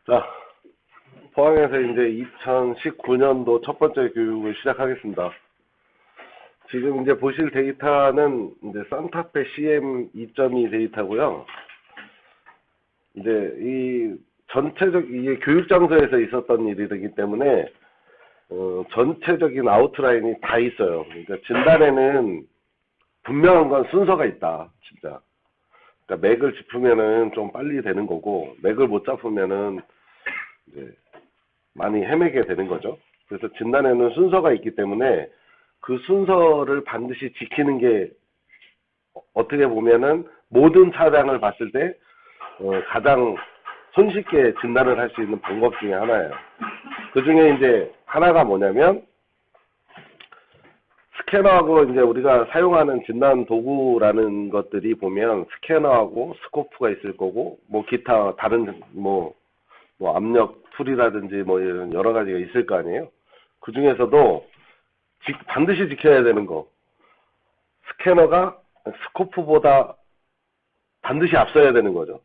자, 포항에서 이제 2019년도 첫 번째 교육을 시작하겠습니다. 지금 이제 보실 데이터는 이제 산타페 CM 2.2 데이터고요. 이제 이 이게 교육 장소에서 있었던 일이기 때문에 전체적인 아웃라인이 다 있어요. 그러니까 진단에는 분명한 건 순서가 있다, 진짜. 그러니까 맥을 짚으면은 좀 빨리 되는 거고, 맥을 못 잡으면은 이제 많이 헤매게 되는 거죠. 그래서 진단에는 순서가 있기 때문에 그 순서를 반드시 지키는 게 어떻게 보면은 모든 차량을 봤을 때 가장 손쉽게 진단을 할 수 있는 방법 중에 하나예요. 그 중에 이제 하나가 뭐냐면 스캐너하고 이제 우리가 사용하는 진단 도구라는 것들이 보면 스캐너하고 스코프가 있을 거고 뭐 기타 다른 뭐 압력 툴이라든지 뭐 이런 여러 가지가 있을 거 아니에요. 그 중에서도 반드시 지켜야 되는 거, 스캐너가 스코프보다 반드시 앞서야 되는 거죠.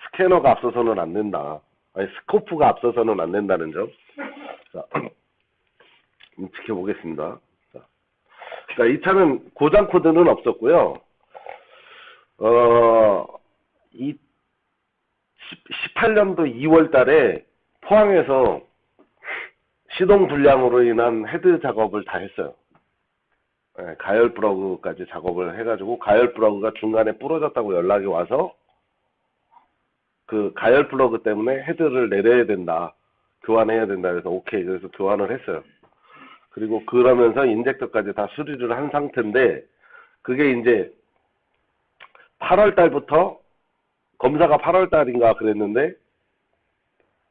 스캐너가 앞서서는 안 된다. 아니, 스코프가 앞서서는 안 된다는 점. 자, 지켜보겠습니다. 자, 그러니까 이 차는 고장 코드는 없었고요. 18년도 2월 달에 포항에서 시동 불량으로 인한 헤드 작업을 다 했어요. 가열 플러그까지 작업을 해가지고 가열 플러그가 중간에 부러졌다고 연락이 와서 그 가열 플러그 때문에 헤드를 내려야 된다. 교환해야 된다. 그래서 오케이. 그래서 교환을 했어요. 그리고 그러면서 인젝터까지 다 수리를 한 상태인데 그게 이제 8월 달부터 검사가 8월 달인가 그랬는데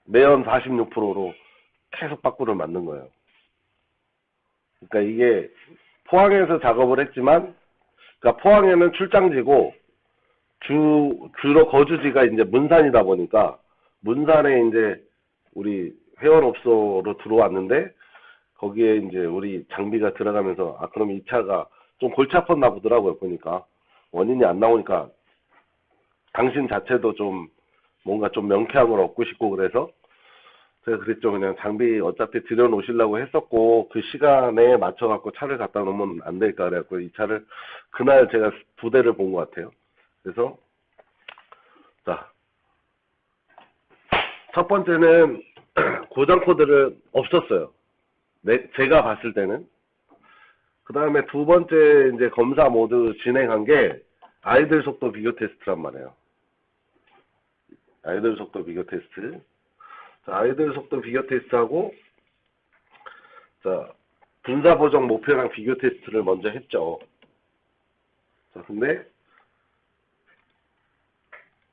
매연 46%로 계속 빠꾸를 맞는 거예요. 그러니까 이게 포항에서 작업을 했지만, 그러니까 포항에는 출장지고 주로 거주지가 이제 문산이다 보니까 문산에 이제 우리 회원업소로 들어왔는데 거기에 이제 우리 장비가 들어가면서 그럼 이 차가 좀 골치 아팠나 보더라고요. 보니까 원인이 안 나오니까 당신 자체도 좀 뭔가 좀 명쾌함을 얻고 싶고 그래서 제가 그랬죠. 그냥 장비 어차피 들여놓으시려고 했었고 그 시간에 맞춰갖고 차를 갖다 놓으면 안 될까 그래갖고 이 차를 그날 제가 2대를 본 것 같아요. 그래서 자, 첫 번째는 고장 코드를 없었어요. 제가 봤을 때는. 그 다음에 두 번째 이제 검사 모드 진행한 게 아이들 속도 비교 테스트란 말이에요. 아이들 속도 비교 테스트. 자, 아이들 속도 비교 테스트하고, 자, 분사 보정 목표랑 비교 테스트를 먼저 했죠. 자, 근데,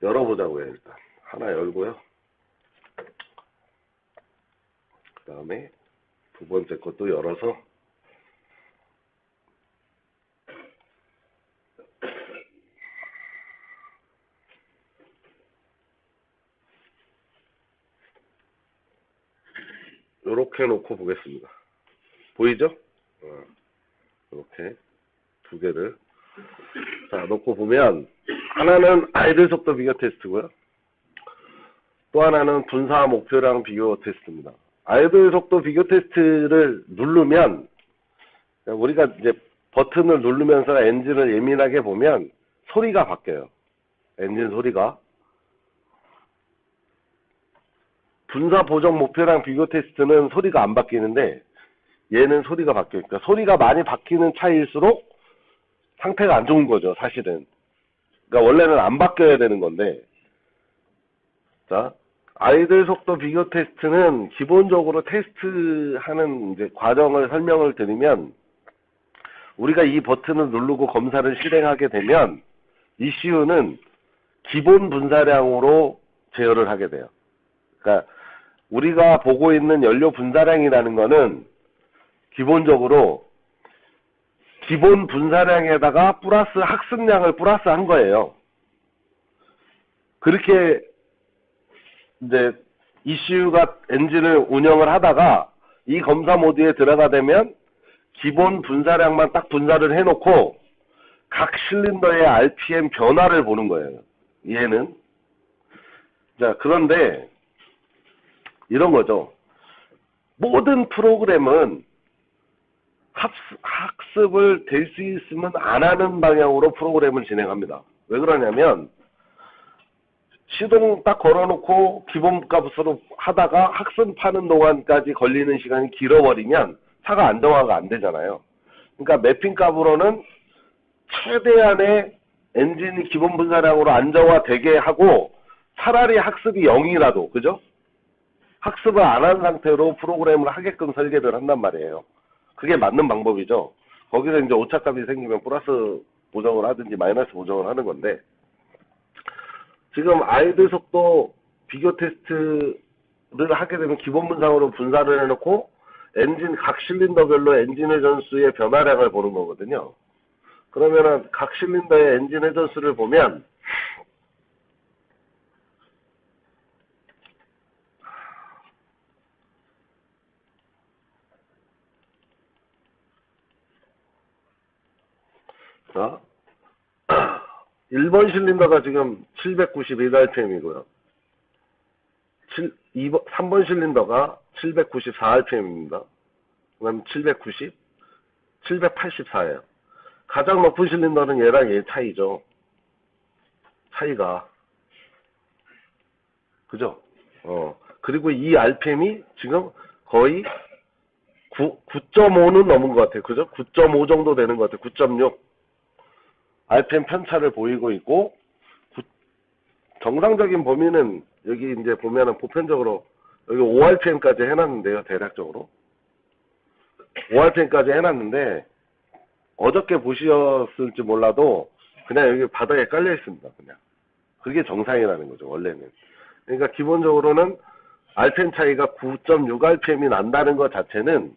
열어보자고요, 일단. 하나 열고요. 그 다음에, 두 번째 것도 열어서, 요렇게 놓고 보겠습니다. 보이죠? 이렇게 두 개를 자 놓고 보면 하나는 아이들 속도 비교 테스트고요. 또 하나는 분사 목표량 비교 테스트입니다. 아이들 속도 비교 테스트를 누르면 우리가 이제 버튼을 누르면서 엔진을 예민하게 보면 소리가 바뀌어요. 엔진 소리가. 분사 보정 목표량 비교 테스트는 소리가 안 바뀌는데 얘는 소리가 바뀌어요. 그러니까 소리가 많이 바뀌는 차일수록 상태가 안 좋은 거죠, 사실은. 그러니까 원래는 안 바뀌어야 되는 건데. 자, 아이들 속도 비교 테스트는 기본적으로 테스트하는 이제 과정을 설명을 드리면 우리가 이 버튼을 누르고 검사를 실행하게 되면 ECU는 기본 분사량으로 제어를 하게 돼요. 그러니까 우리가 보고 있는 연료 분사량이라는 거는 기본적으로 기본 분사량에다가 플러스 학습량을 플러스 한 거예요. 그렇게 이제 ECU가 엔진을 운영을 하다가 이 검사 모드에 들어가 되면 기본 분사량만 딱 분사를 해놓고 각 실린더의 RPM 변화를 보는 거예요. 얘는. 자, 그런데 이런 거죠. 모든 프로그램은 학습을 될 수 있으면 안 하는 방향으로 프로그램을 진행합니다. 왜 그러냐면 시동 딱 걸어놓고 기본값으로 하다가 학습하는 동안까지 걸리는 시간이 길어버리면 차가 안정화가 안 되잖아요. 그러니까 매핑값으로는 최대한의 엔진이 기본 분사량으로 안정화되게 하고 차라리 학습이 0이라도, 그죠? 학습을 안 한 상태로 프로그램을 하게끔 설계를 한단 말이에요. 그게 맞는 방법이죠. 거기서 이제 오차값이 생기면 플러스 보정을 하든지 마이너스 보정을 하는 건데, 지금 아이들 속도 비교 테스트를 하게 되면 기본 분상으로 분사를 해놓고 엔진 각 실린더별로 엔진 회전수의 변화량을 보는 거거든요. 그러면은 각 실린더의 엔진 회전수를 보면 자, 1번 실린더가 지금 791rpm이고요. 3번 실린더가 794rpm입니다. 그 다음 790, 784예요. 가장 높은 실린더는 얘랑 얘 차이죠. 차이가. 그죠? 그리고 이 RPM이 지금 거의 9.5는 넘은 것 같아요. 그죠? 9.5 정도 되는 것 같아요. 9.6. RPM 편차를 보이고 있고, 정상적인 범위는 여기 이제 보면은 보편적으로 여기 5rpm까지 해놨는데요. 대략적으로. 5rpm까지 해놨는데, 어저께 보셨을지 몰라도 그냥 여기 바닥에 깔려 있습니다. 그냥. 그게 정상이라는 거죠. 원래는. 그러니까 기본적으로는 RPM 차이가 9.6rpm이 난다는 것 자체는,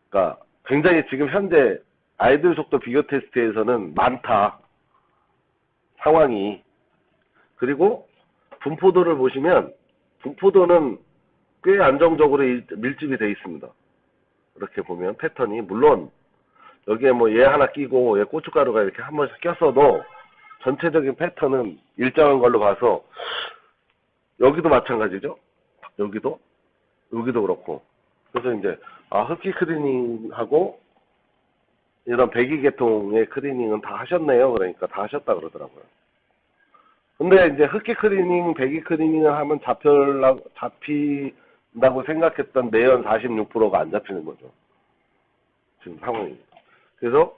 그러니까 굉장히 지금 현재 아이들 속도 비교 테스트에서는 많다. 상황이. 그리고 분포도를 보시면 분포도는 꽤 안정적으로 밀집이 되어 있습니다. 이렇게 보면 패턴이, 물론 여기에 뭐 얘 하나 끼고 얘 고춧가루가 이렇게 한 번씩 꼈어도 전체적인 패턴은 일정한 걸로 봐서, 여기도 마찬가지죠. 여기도 그렇고. 그래서 이제 흡기 크리닝하고 이런 배기 계통의 크리닝은 다 하셨네요. 그러니까 다 하셨다 그러더라고요. 근데 이제 흡기 크리닝, 배기 크리닝을 하면 잡힌다고 생각했던 내연 46%가 안 잡히는 거죠. 지금 상황이. 그래서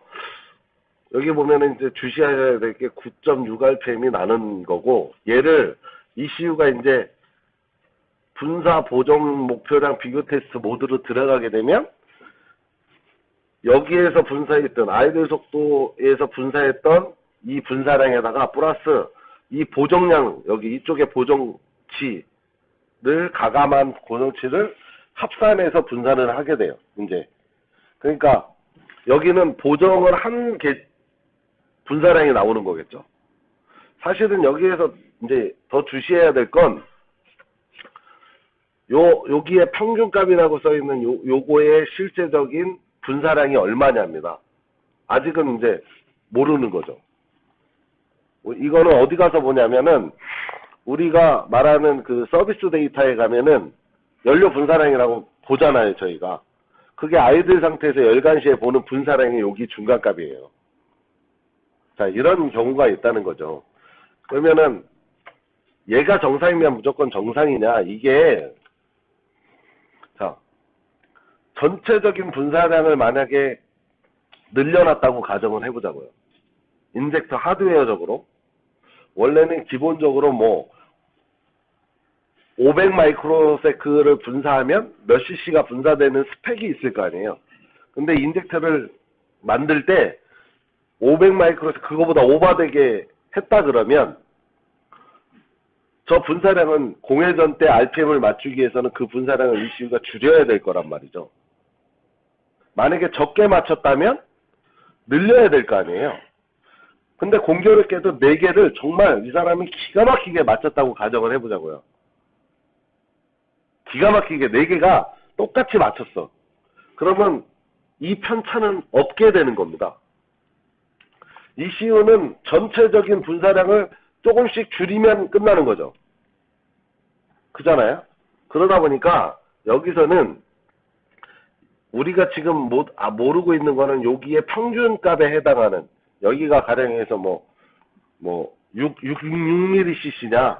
여기 보면은 이제 주시해야 될 게 9.6rpm이 나는 거고, 얘를 ECU가 이제 분사 보정 목표량 비교 테스트 모드로 들어가게 되면 여기에서 분사했던 아이들 속도에서 분사했던 이 분사량에다가 플러스 이 보정량, 여기 이쪽에 보정치를 가감한 보정치를 합산해서 분산을 하게 돼요. 이제 그러니까 여기는 보정을 한 분사량이 나오는 거겠죠. 사실은 여기에서 이제 더 주시해야 될 건 여기에 평균값이라고 써있는 요거의 실제적인 분사량이 얼마냐입니다. 아직은 이제 모르는 거죠. 이거는 어디 가서 보냐면은 우리가 말하는 그 서비스 데이터에 가면은 연료 분사량이라고 보잖아요, 저희가. 그게 아이들 상태에서 열간시에 보는 분사량이 여기 중간값이에요. 자, 이런 경우가 있다는 거죠. 그러면은 얘가 정상이면 무조건 정상이냐, 이게, 자, 전체적인 분사량을 만약에 늘려놨다고 가정을 해보자고요. 인젝터 하드웨어적으로. 원래는 기본적으로 뭐 500 마이크로세크를 분사하면 몇 cc가 분사되는 스펙이 있을 거 아니에요. 근데 인젝터를 만들 때 500 마이크로세크 그거보다 오버되게 했다 그러면 저 분사량은 공회전 때 RPM을 맞추기 위해서는 그 분사량을 ECU가 줄여야 될 거란 말이죠. 만약에 적게 맞췄다면 늘려야 될 거 아니에요. 근데 공교롭게도 4개를 정말 이 사람이 기가 막히게 맞췄다고 가정을 해보자고요. 기가 막히게 4개가 똑같이 맞췄어. 그러면 이 편차는 없게 되는 겁니다. ECU는 전체적인 분사량을 조금씩 줄이면 끝나는 거죠. 그잖아요. 그러다 보니까 여기서는 우리가 지금 모르고 있는 거는 여기에 평균값에 해당하는, 여기가 가령해서 뭐 6mmcc냐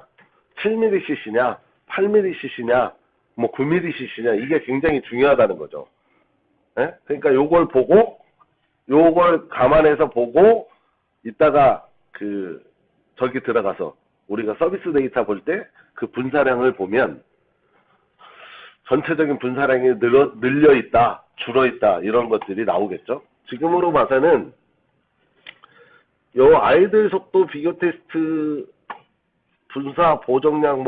7mmcc냐 8mmcc냐 뭐 9mmcc냐, 이게 굉장히 중요하다는 거죠. 예? 그러니까 요걸 보고, 요걸 감안해서 보고 이따가 저기 들어가서 우리가 서비스 데이터 볼 때 그 분사량을 보면 전체적인 분사량이 늘려 있다, 줄어 있다, 이런 것들이 나오겠죠. 지금으로 봐서는 요 아이들 속도 비교 테스트, 분사 보정량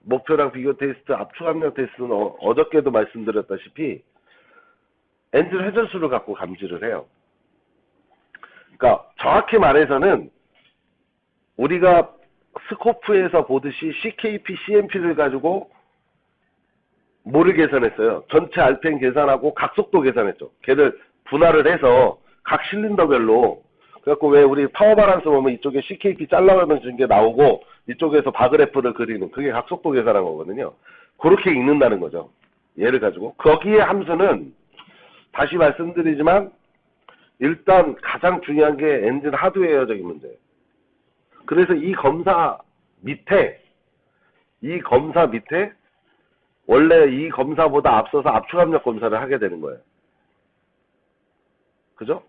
목표량 비교 테스트, 압축 함량 테스트는 어저께도 말씀드렸다시피 엔진 회전수를 갖고 감지를 해요. 그러니까 정확히 말해서는 우리가 스코프에서 보듯이 CKP, CMP를 가지고 뭐를 계산했어요? 전체 RPM 계산하고 각속도 계산했죠. 걔를 분할을 해서 각 실린더별로. 그래갖고 왜 우리 파워 바란스 보면 이쪽에 CKP 잘라가면서 게 나오고 이쪽에서 바그래프를 그리는, 그게 각속도 계산한 거거든요. 그렇게 읽는다는 거죠. 얘를 가지고. 거기에 함수는 다시 말씀드리지만 일단 가장 중요한 게 엔진 하드웨어적인 문제예요. 그래서 이 검사 밑에 원래 이 검사보다 앞서서 압축압력 검사를 하게 되는 거예요. 그죠?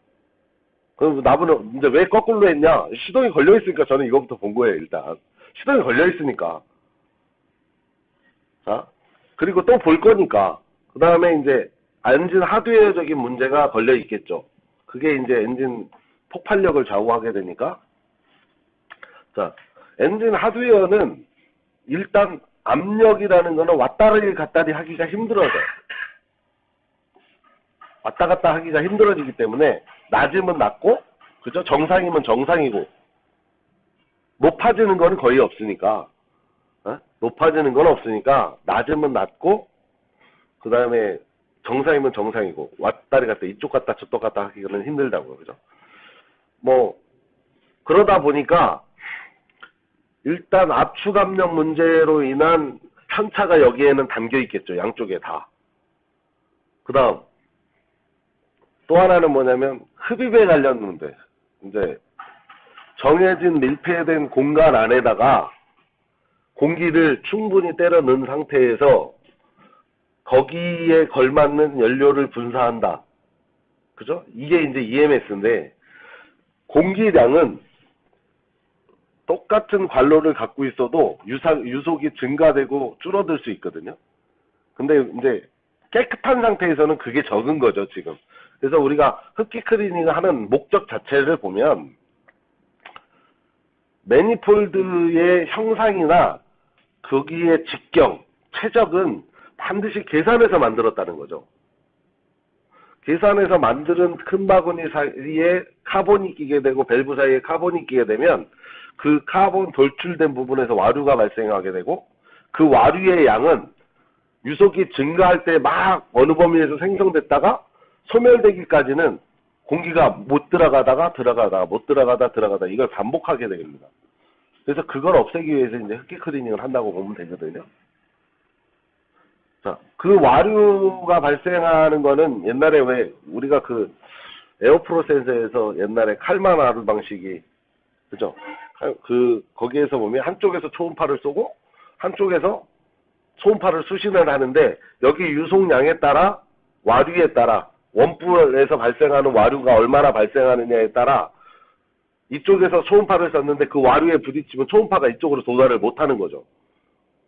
그럼 나무는 이제 왜 거꾸로 했냐? 시동이 걸려 있으니까 저는 이거부터 본 거예요. 일단 시동이 걸려 있으니까. 자, 그리고 또 볼 거니까 그 다음에 이제 엔진 하드웨어적인 문제가 걸려 있겠죠. 그게 이제 엔진 폭발력을 좌우하게 되니까. 자, 엔진 하드웨어는 일단 압력이라는 거는 왔다리 갔다리 하기가 힘들어져요. 왔다 갔다 하기가 힘들어지기 때문에 낮으면 낮고, 그죠? 정상이면 정상이고, 높아지는 거는 거의 없으니까, 높아지는 건 없으니까 낮으면 낮고, 그 다음에 정상이면 정상이고, 왔다리 갔다 이쪽 갔다 저쪽 갔다 하기는 힘들다고요. 그죠? 뭐 그러다 보니까 일단 압축 압력 문제로 인한 편차가 여기에는 담겨 있겠죠. 양쪽에 다. 그 다음 또 하나는 뭐냐면 흡입에 관련 문제. 이제 정해진 밀폐된 공간 안에다가 공기를 충분히 때려 넣은 상태에서 거기에 걸맞는 연료를 분사한다. 그죠? 이게 이제 EMS인데, 공기량은 똑같은 관로를 갖고 있어도 유속이 증가되고 줄어들 수 있거든요. 근데 이제 깨끗한 상태에서는 그게 적은 거죠, 지금. 그래서 우리가 흡기 클리닝을 하는 목적 자체를 보면 매니폴드의 형상이나 거기에 직경, 최적은 반드시 계산해서 만들었다는 거죠. 계산해서 만드는 큰 바구니 사이에 카본이 끼게 되고 밸브 사이에 카본이 끼게 되면 그 카본 돌출된 부분에서 와류가 발생하게 되고, 그 와류의 양은 유속이 증가할 때 막 어느 범위에서 생성됐다가 소멸되기까지는 공기가 못 들어가다가 못 들어가다 이걸 반복하게 됩니다. 그래서 그걸 없애기 위해서 이제 흡기 클리닝을 한다고 보면 되거든요. 자, 그 와류가 발생하는 거는 옛날에 왜 우리가 그 에어프로 센서에서 옛날에 칼만 와류 방식이, 그죠? 거기에서 보면 한쪽에서 초음파를 쏘고 한쪽에서 초음파를 수신을 하는데, 여기 유속량에 따라 와류에 따라 원뿔에서 발생하는 와류가 얼마나 발생하느냐에 따라 이쪽에서 초음파를 쐈는데 그 와류에 부딪히면 초음파가 이쪽으로 도달을 못하는 거죠.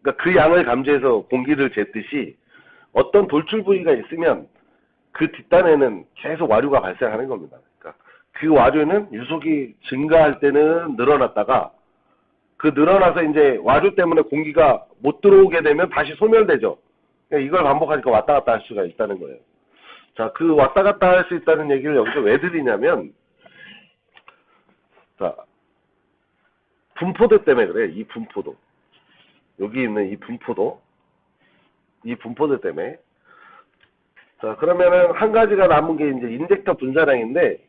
그러니까 그 양을 감지해서 공기를 쟀듯이 어떤 돌출 부위가 있으면 그 뒷단에는 계속 와류가 발생하는 겁니다. 그러니까 그 와류는 유속이 증가할 때는 늘어났다가 그 늘어나서 이제 와류 때문에 공기가 못 들어오게 되면 다시 소멸되죠. 그러니까 이걸 반복하니까 왔다 갔다 할 수가 있다는 거예요. 자, 그 왔다 갔다 할 수 있다는 얘기를 여기서 왜 드리냐면, 자, 분포도 때문에 그래. 이 분포도. 여기 있는 이 분포도 때문에. 자, 그러면은 한 가지가 남은 게 이제 인젝터 분사량인데,